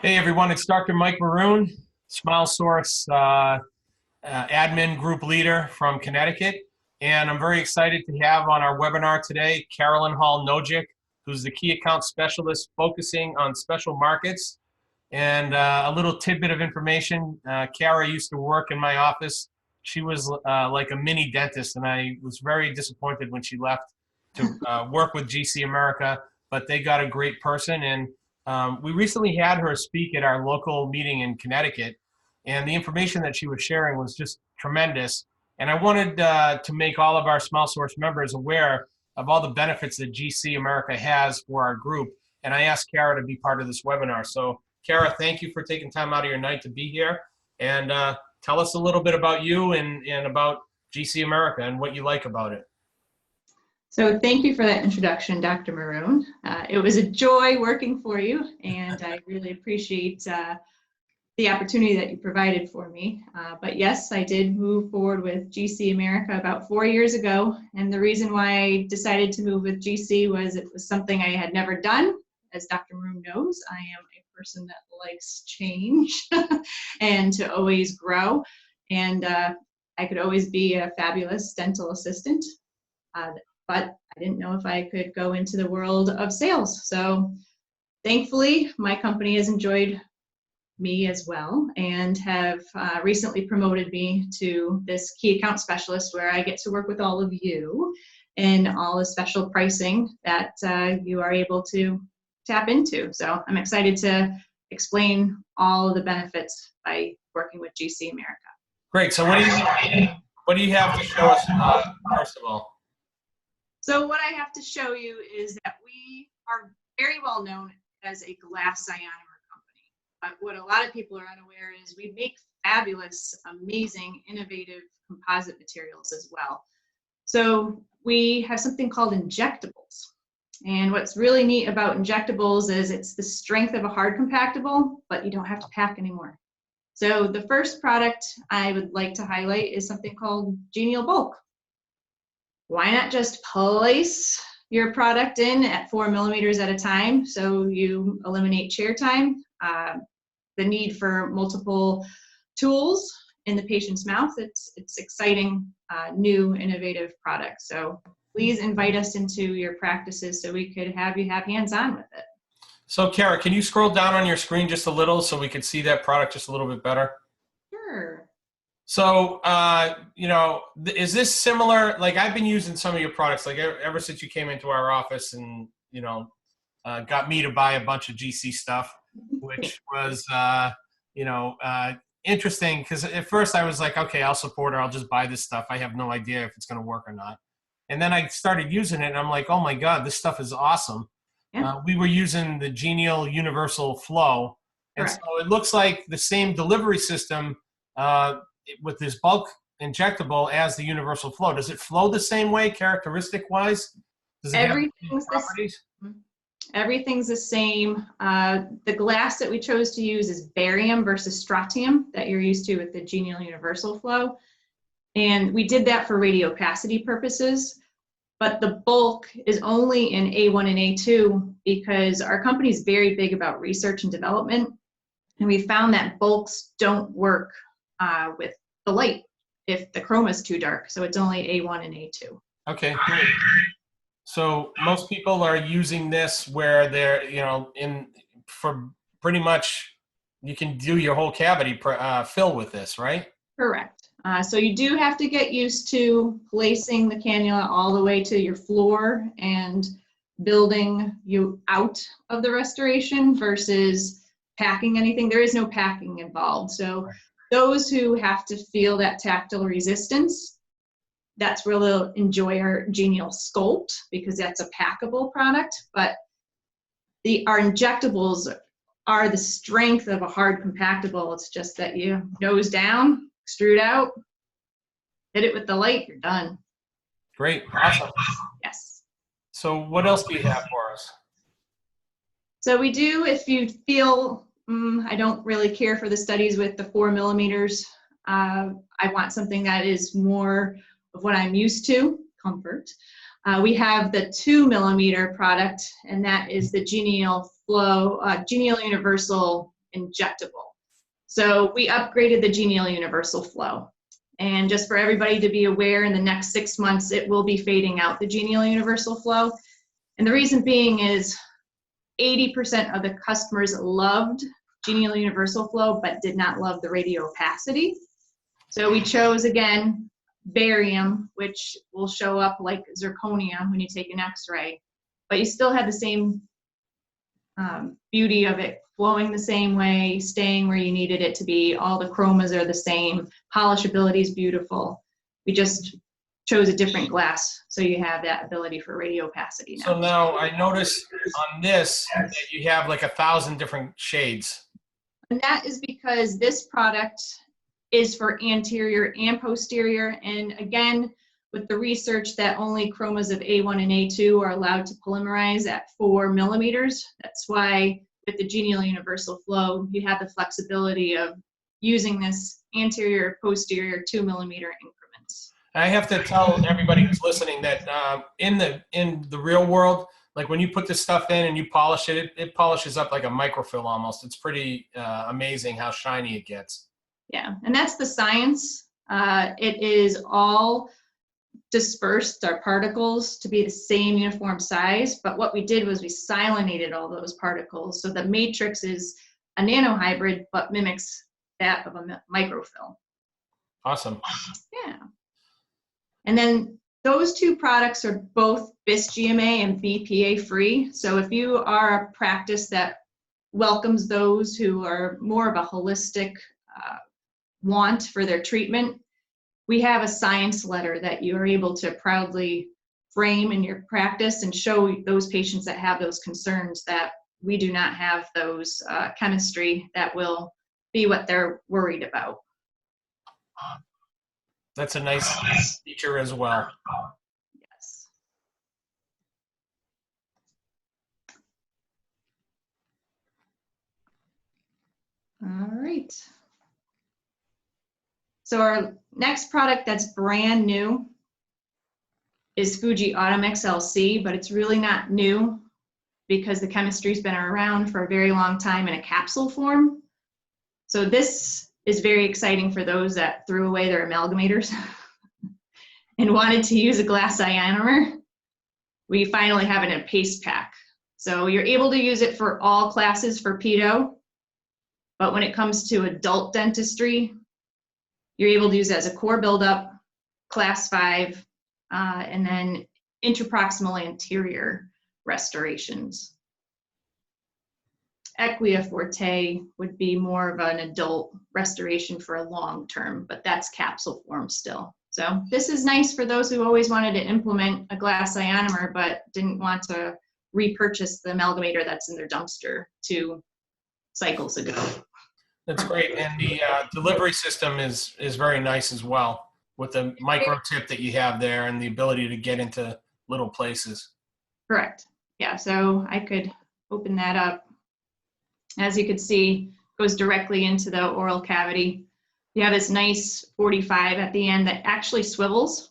Hey everyone, it's Dr. Mike Maroon, Smile Source admin group leader from Connecticut. And I'm very excited to have on our webinar today, Caralyn Hall-Nogiec, who's the key account specialist focusing on special markets. And a little tidbit of information, Kara used to work in my office. She was like a mini dentist, and I was very disappointed when she left to work with GC America, but they got a great person. And we recently had her speak at our local meeting in Connecticut, and the information that she was sharing was just tremendous. And I wanted to make all of our Small Source members aware of all the benefits that GC America has for our group. And I asked Kara to be part of this webinar. So Kara, thank you for taking time out of your night to be here. And tell us a little bit about you and about GC America and what you like about it. So thank you for that introduction, Dr. Maroon. It was a joy working for you, and I really appreciate the opportunity that you provided for me. But yes, I did move forward with GC America about 4 years ago, and the reason why I decided to move with GC was it was something I had never done. As Dr. Maroon knows, I am a person that likes change and to always grow, and I could always be a fabulous dental assistant. But I didn't know if I could go into the world of sales. So thankfully, my company has enjoyed me as well and have recently promoted me to this key account specialist where I get to work with all of you and all the special pricing that you are able to tap into. So I'm excited to explain all of the benefits by working with GC America. Great. So what do you have to show us first of all? So what I have to show you is that we are very well known as a glass ionomer company. But what a lot of people are unaware is we make fabulous, amazing, innovative composite materials as well. So we have something called injectables. And what's really neat about injectables is it's the strength of a hard compactable, but you don't have to pack anymore. So the first product I would like to highlight is something called Genial Bulk. Why not just place your product in at 4 millimeters at a time so you eliminate chair time, the need for multiple tools in the patient's mouth. It's exciting, new, innovative product. So please invite us into your practices so we could have you have hands-on with it. So Kara, can you scroll down on your screen just a little so we could see that product just a little bit better? Sure. So, is this similar? Like I've been using some of your products, like ever since you came into our office and, got me to buy a bunch of GC stuff, which was, interesting because at first I was like, okay, I'll support her. I'll just buy this stuff. I have no idea if it's going to work or not. And then I started using it and I'm like, oh my God, this stuff is awesome. Yeah. We were using the Genial Universal Flow. And Correct. so it looks like the same delivery system with this bulk injectable as the universal flow. Does it flow the same way characteristic wise? Does it have the same properties? Everything's the same. The glass that we chose to use is barium versus strontium that you're used to with the Genial Universal Flow. And we did that for radiopacity purposes, but the bulk is only in A1 and A2 because our company is very big about research and development. And we found that bulks don't work with the light if the chroma is too dark. So it's only A1 and A2. Okay, great. So most people are using this where they're, for pretty much, you can do your whole cavity fill with this, right? Correct. So you do have to get used to placing the cannula all the way to your floor and building you out of the restoration versus packing anything. There is no packing involved. So those who have to feel that tactile resistance, that's where they'll enjoy our Genial Sculpt because that's a packable product. But our injectables are the strength of a hard compactable. It's just that you nose down, extrude out, hit it with the light, you're done. Great, awesome. Yes. So what else do you have for us? So we do, if you feel, I don't really care for the studies with the 4 millimeters. I want something that is more of what I'm used to, comfort. We have the 2 millimeter product, and that is the Genial Flow, Genial Universal injectable. So we upgraded the Genial Universal Flow. And just for everybody to be aware, in the next 6 months, it will be fading out the Genial Universal Flow. And the reason being is 80% of the customers loved Genial Universal Flow, but did not love the radio opacity. So we chose, again, barium, which will show up like zirconia when you take an x-ray, but you still have the same beauty of it flowing the same way, staying where you needed it to be. All the chromas are the same. Polishability is beautiful. We just chose a different glass, so you have that ability for radio opacity now. So now I notice on this that you have like 1,000 different shades. And that is because this product is for anterior and posterior. And again, with the research that only chromas of A1 and A2 are allowed to polymerize at 4 millimeters. That's why with the Genial Universal Flow, you have the flexibility of using this anterior, posterior 2 millimeter increments. I have to tell everybody who's listening that in the real world, like when you put this stuff in and you polish it, it polishes up like a microfilm almost. It's pretty amazing how shiny it gets. Yeah, and that's the science. It is all dispersed, our particles, to be the same uniform size, but what we did was we silinated all those particles, so the matrix is a nanohybrid but mimics that of a microfilm. Awesome. Yeah. And then those two products are both BIS-GMA and BPA free, so if you are a practice that welcomes those who are more of a holistic want for their treatment, we have a science letter that you are able to proudly frame in your practice and show those patients that have those concerns that we do not have those chemistry that will be what they're worried about. That's a nice feature as well. Yes. All right. So our next product that's brand new is Fuji Autumn XLC, but it's really not new because the chemistry's been around for a very long time in a capsule form. So this is very exciting for those that threw away their amalgamators and wanted to use a glass ionomer. We finally have it in a paste pack. So you're able to use it for all classes for pedo, but when it comes to adult dentistry, you're able to use it as a core buildup, class 5, and then interproximal anterior restorations. Equia Forte would be more of an adult restoration for a long term, but that's capsule form still. So this is nice for those who always wanted to implement a glass ionomer but didn't want to repurchase the amalgamator that's in their dumpster 2 cycles ago. That's great, and the delivery system is very nice as well, with the micro tip that you have there and the ability to get into little places. Correct. Yeah, so I could open that up. As you can see, it goes directly into the oral cavity. You have this nice 45 at the end that actually swivels.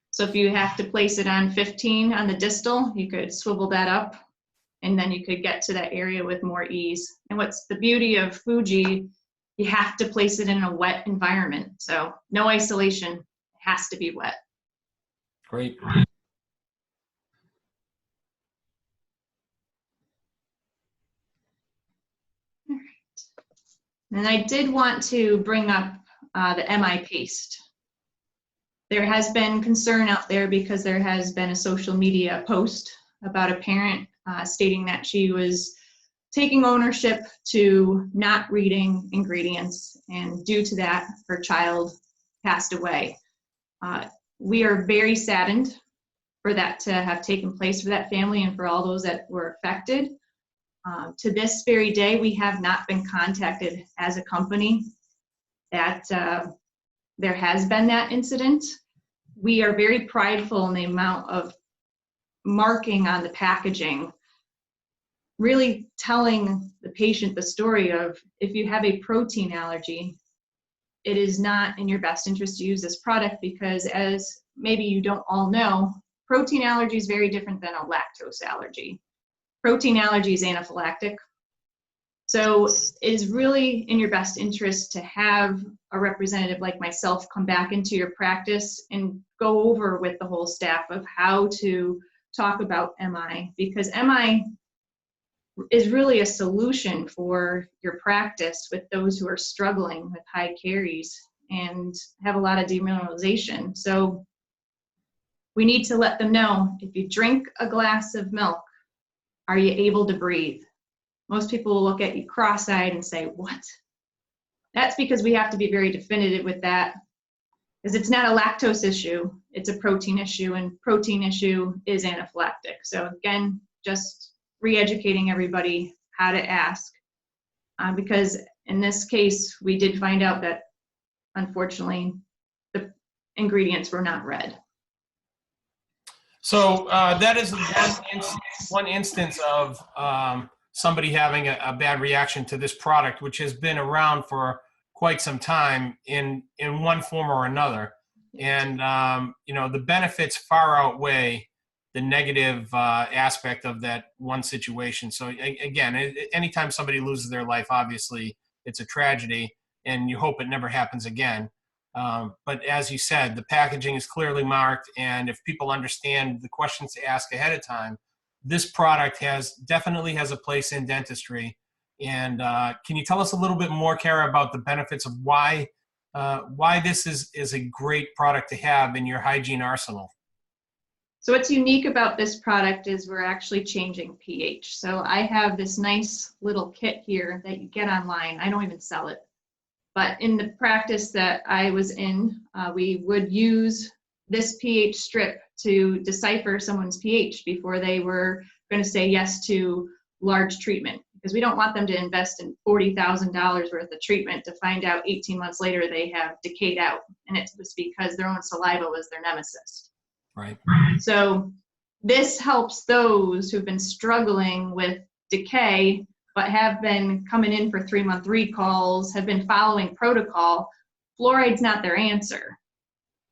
So if you have to place it on 15 on the distal, you could swivel that up, and then you could get to that area with more ease. And what's the beauty of Fuji, you have to place it in a wet environment. So no isolation, it has to be wet. Great. All right. And I did want to bring up the MI paste. There has been concern out there because there has been a social media post about a parent stating that she was taking ownership to not reading ingredients, and due to that, her child passed away. We are very saddened for that to have taken place for that family and for all those that were affected. To this very day, we have not been contacted as a company that there has been that incident. We are very prideful in the amount of marking on the packaging, really telling the patient the story of, if you have a protein allergy, it is not in your best interest to use this product, because as maybe you don't all know, protein allergy is very different than a lactose allergy. Protein allergy is anaphylactic. So it is really in your best interest to have a representative like myself come back into your practice and go over with the whole staff of how to talk about MI, because MI is really a solution for your practice with those who are struggling with high caries and have a lot of demineralization. So we need to let them know, if you drink a glass of milk, are you able to breathe? Most people will look at you cross-eyed and say, what? That's because we have to be very definitive with that, because it's not a lactose issue, it's a protein issue, and protein issue is anaphylactic. So again, just re-educating everybody how to ask, because in this case, we did find out that unfortunately the ingredients were not read. So that is one instance of somebody having a bad reaction to this product, which has been around for quite some time in one form or another. And, you know, the benefits far outweigh the negative aspect of that one situation. So again, anytime somebody loses their life, obviously it's a tragedy, and you hope it never happens again. But as you said, the packaging is clearly marked, and if people understand the questions to ask ahead of time, this product definitely has a place in dentistry. And can you tell us a little bit more, Kara, about the benefits of why this is a great product to have in your hygiene arsenal? So what's unique about this product is we're actually changing pH. So I have this nice little kit here that you get online. I don't even sell it. But in the practice that I was in, we would use this pH strip to decipher someone's pH before they were going to say yes to large treatment, because we don't want them to invest in $40,000 worth of treatment to find out 18 months later they have decayed out, and it was because their own saliva was their nemesis. Right. So this helps those who've been struggling with decay but have been coming in for 3-month recalls, have been following protocol. Fluoride's not their answer.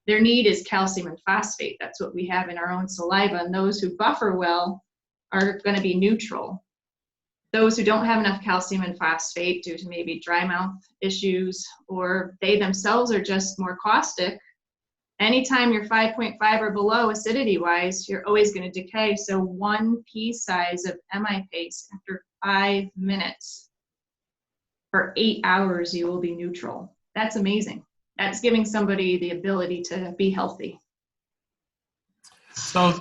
Their need is calcium and phosphate. That's what we have in our own saliva, and those who buffer well are going to be neutral. Those who don't have enough calcium and phosphate due to maybe dry mouth issues, or they themselves are just more caustic, anytime you're 5.5 or below acidity-wise, you're always going to decay. So 1 pea size of MI paste after 5 minutes for 8 hours, you will be neutral. That's amazing. That's giving somebody the ability to be healthy. So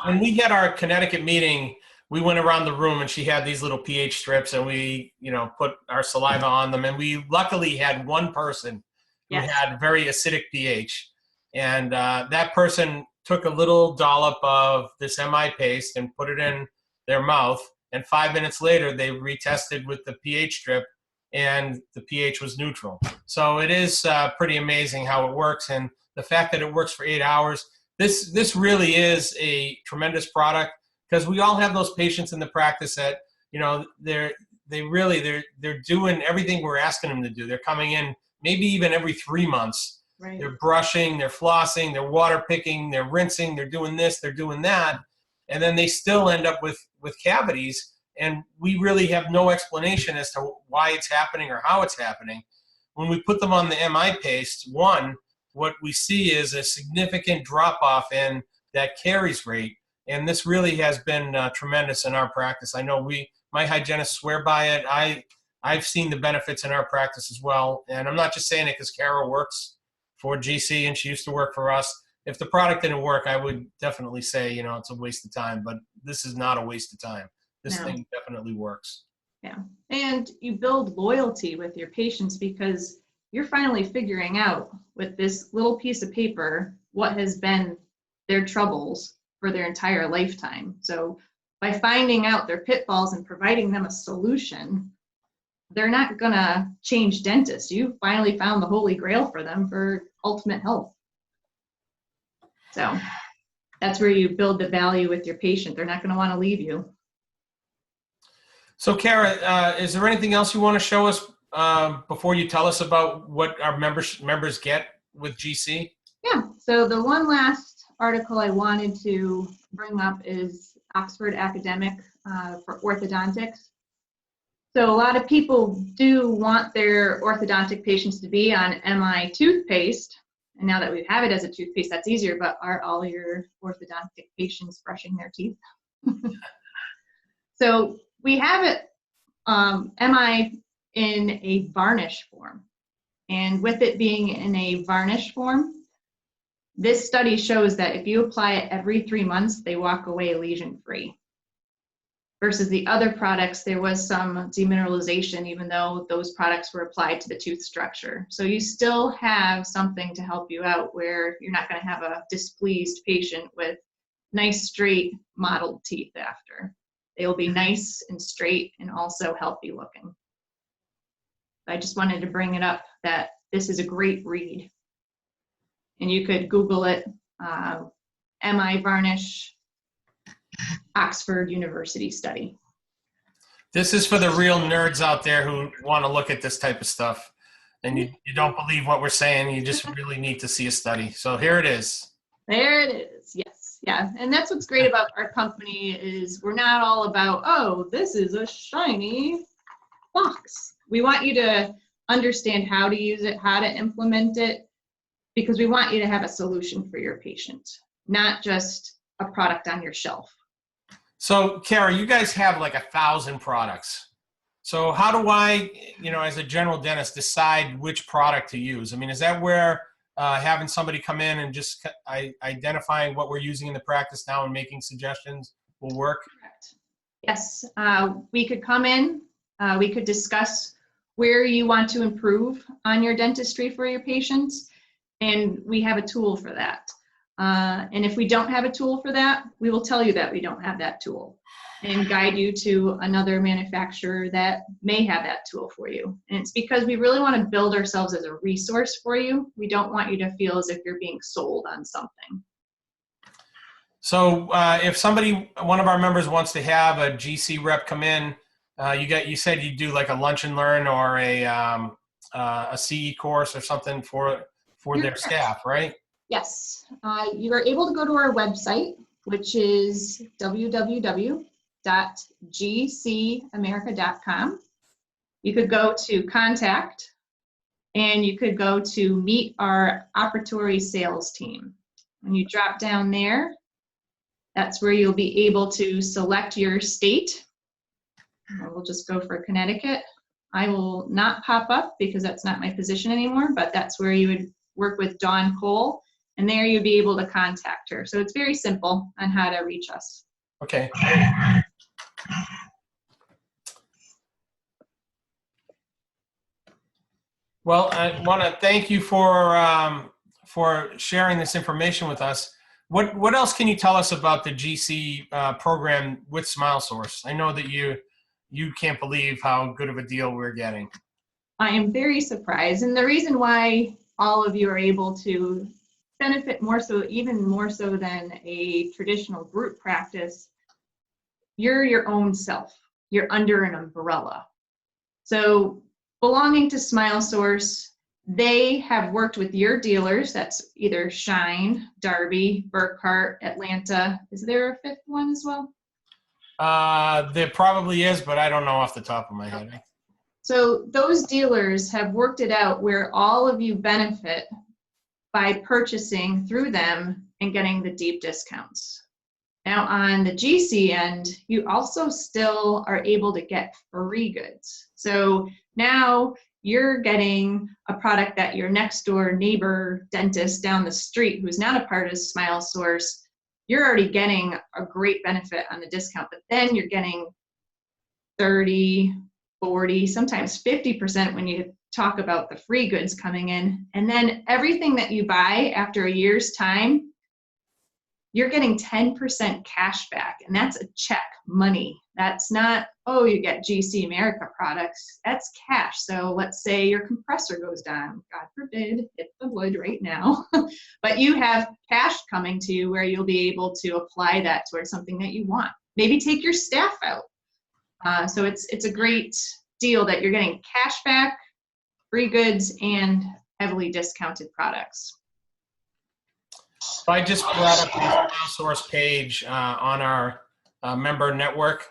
when we had our Connecticut meeting, we went around the room and she had these little pH strips, and we, you know, put our saliva on them, and we luckily had one person who Yes. had very acidic pH, and that person took a little dollop of this MI paste and put it in their mouth, and 5 minutes later they retested with the pH strip, and the pH was neutral. So it is pretty amazing how it works, and the fact that it works for 8 hours. This really is a tremendous product, because we all have those patients in the practice that, you know, they're doing everything we're asking them to do. They're coming in maybe even every 3 months. Right. They're brushing, they're flossing, they're water picking, they're rinsing, they're doing this, they're doing that, and then they still end up with cavities, and we really have no explanation as to why it's happening or how it's happening. When we put them on the MI paste, what we see is a significant drop-off in that caries rate, and this really has been tremendous in our practice. I know my hygienists swear by it. I've seen the benefits in our practice as well, and I'm not just saying it because Kara works for GC and she used to work for us. If the product didn't work, I would definitely say, you know, it's a waste of time, but this is not a waste of time. This thing definitely works. Yeah, and you build loyalty with your patients because you're finally figuring out with this little piece of paper what has been their troubles for their entire lifetime. So by finding out their pitfalls and providing them a solution, they're not gonna change dentists. You finally found the holy grail for them for ultimate health. So that's where you build the value with your patient. They're not gonna wanna leave you. So Kara, is there anything else you want to show us before you tell us about what our members get with GC? Yeah, so the one last article I wanted to bring up is Oxford Academic for Orthodontics. So a lot of people do want their orthodontic patients to be on MI toothpaste. And now that we have it as a toothpaste, that's easier, but are all your orthodontic patients brushing their teeth? So we have it, MI in a varnish form. And with it being in a varnish form, this study shows that if you apply it every 3 months, they walk away lesion-free. Versus the other products, there was some demineralization, even though those products were applied to the tooth structure. So you still have something to help you out where you're not going to have a displeased patient with nice, straight, modeled teeth after. They will be nice and straight and also healthy looking. I just wanted to bring it up that this is a great read. And you could Google it, MI varnish, Oxford University study. This is for the real nerds out there who want to look at this type of stuff. And you don't believe what we're saying. You just really need to see a study. So here it is. There it is. Yes. Yeah. And that's what's great about our company is we're not all about, oh, this is a shiny box. We want you to understand how to use it, how to implement it, because we want you to have a solution for your patient, not just a product on your shelf. So, Kara, you guys have like 1,000 products. So how do I, as a general dentist, decide which product to use? I mean, is that where having somebody come in and just identifying what we're using in the practice now and making suggestions will work? Correct. Yes, we could come in, we could discuss where you want to improve on your dentistry for your patients, and we have a tool for that. And if we don't have a tool for that, we will tell you that we don't have that tool and guide you to another manufacturer that may have that tool for you. And it's because we really want to build ourselves as a resource for you. We don't want you to feel as if you're being sold on something. So if one of our members wants to have a GC rep come in, you said you do like a lunch and learn or a CE course or something for their staff, right? Yes, you are able to go to our website, which is www.gcamerica.com. You could go to contact, and you could go to meet our operatory sales team. When you drop down there, that's where you'll be able to select your state. We'll just go for Connecticut. I will not pop up because that's not my position anymore, but that's where you would work with Dawn Cole. And there you'll be able to contact her. So it's very simple on how to reach us. Okay. Well, I want to thank you for sharing this information with us. What else can you tell us about the GC program with SmileSource? I know that you can't believe how good of a deal we're getting. I am very surprised. And the reason why all of you are able to benefit even more so than a traditional group practice, you're your own self. You're under an umbrella. So belonging to SmileSource, they have worked with your dealers. That's either Shine, Darby, Burkhart, Atlanta. Is there a fifth one as well? There probably is, but I don't know off the top of my head. Okay. So those dealers have worked it out where all of you benefit by purchasing through them and getting the deep discounts. Now on the GC end, you also still are able to get free goods. So now you're getting a product that your next door neighbor dentist down the street who's not a part of SmileSource, you're already getting a great benefit on the discount, but then you're getting 30, 40, sometimes 50% when you talk about the free goods coming in. And then everything that you buy after a year's time, you're getting 10% cash back. And that's a check, money. That's not, oh, you get GC America products. That's cash. So let's say your compressor goes down. God forbid, hit the wood right now. But you have cash coming to you where you'll be able to apply that towards something that you want. Maybe take your staff out. So it's a great deal that you're getting cash back, free goods, and heavily discounted products. So I just brought up the SmileSource page on our member network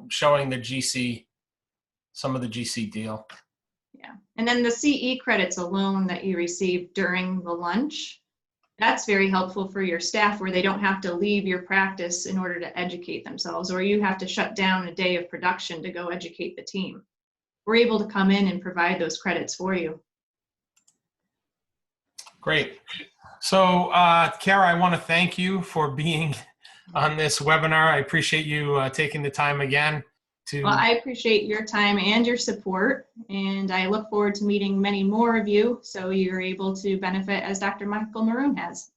showing the GC some of the GC deal. Yeah. And then the CE credits alone that you receive during the lunch, that's very helpful for your staff where they don't have to leave your practice in order to educate themselves, or you have to shut down a day of production to go educate the team. We're able to come in and provide those credits for you. Great. So, Kara, I want to thank you for being on this webinar. I appreciate you taking the time again to. Well, I appreciate your time and your support, and I look forward to meeting many more of you so you're able to benefit as Dr. Michael Maroon has.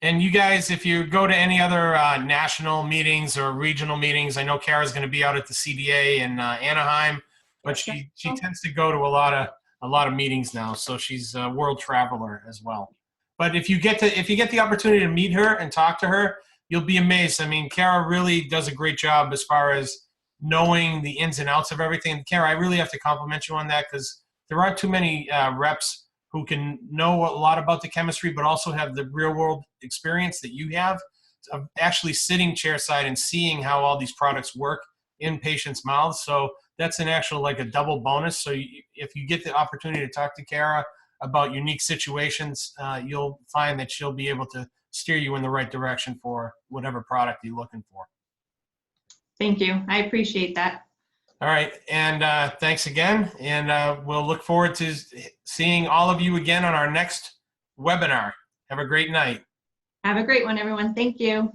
And you guys, if you go to any other national meetings or regional meetings, I know Kara's going to be out at the CDA in Anaheim, but she tends to go to a lot of meetings now, so she's a world traveler as well. But if you get the opportunity to meet her and talk to her, you'll be amazed. I mean, Kara really does a great job as far as knowing the ins and outs of everything. And Kara, I really have to compliment you on that, because there aren't too many reps who can know a lot about the chemistry, but also have the real world experience that you have of actually sitting chairside and seeing how all these products work in patients' mouths. So that's an actual, like a double bonus. So if you get the opportunity to talk to Kara about unique situations, you'll find that she'll be able to steer you in the right direction for whatever product you're looking for. Thank you. I appreciate that. All right. And thanks again. And we'll look forward to seeing all of you again on our next webinar. Have a great night. Have a great one, everyone. Thank you.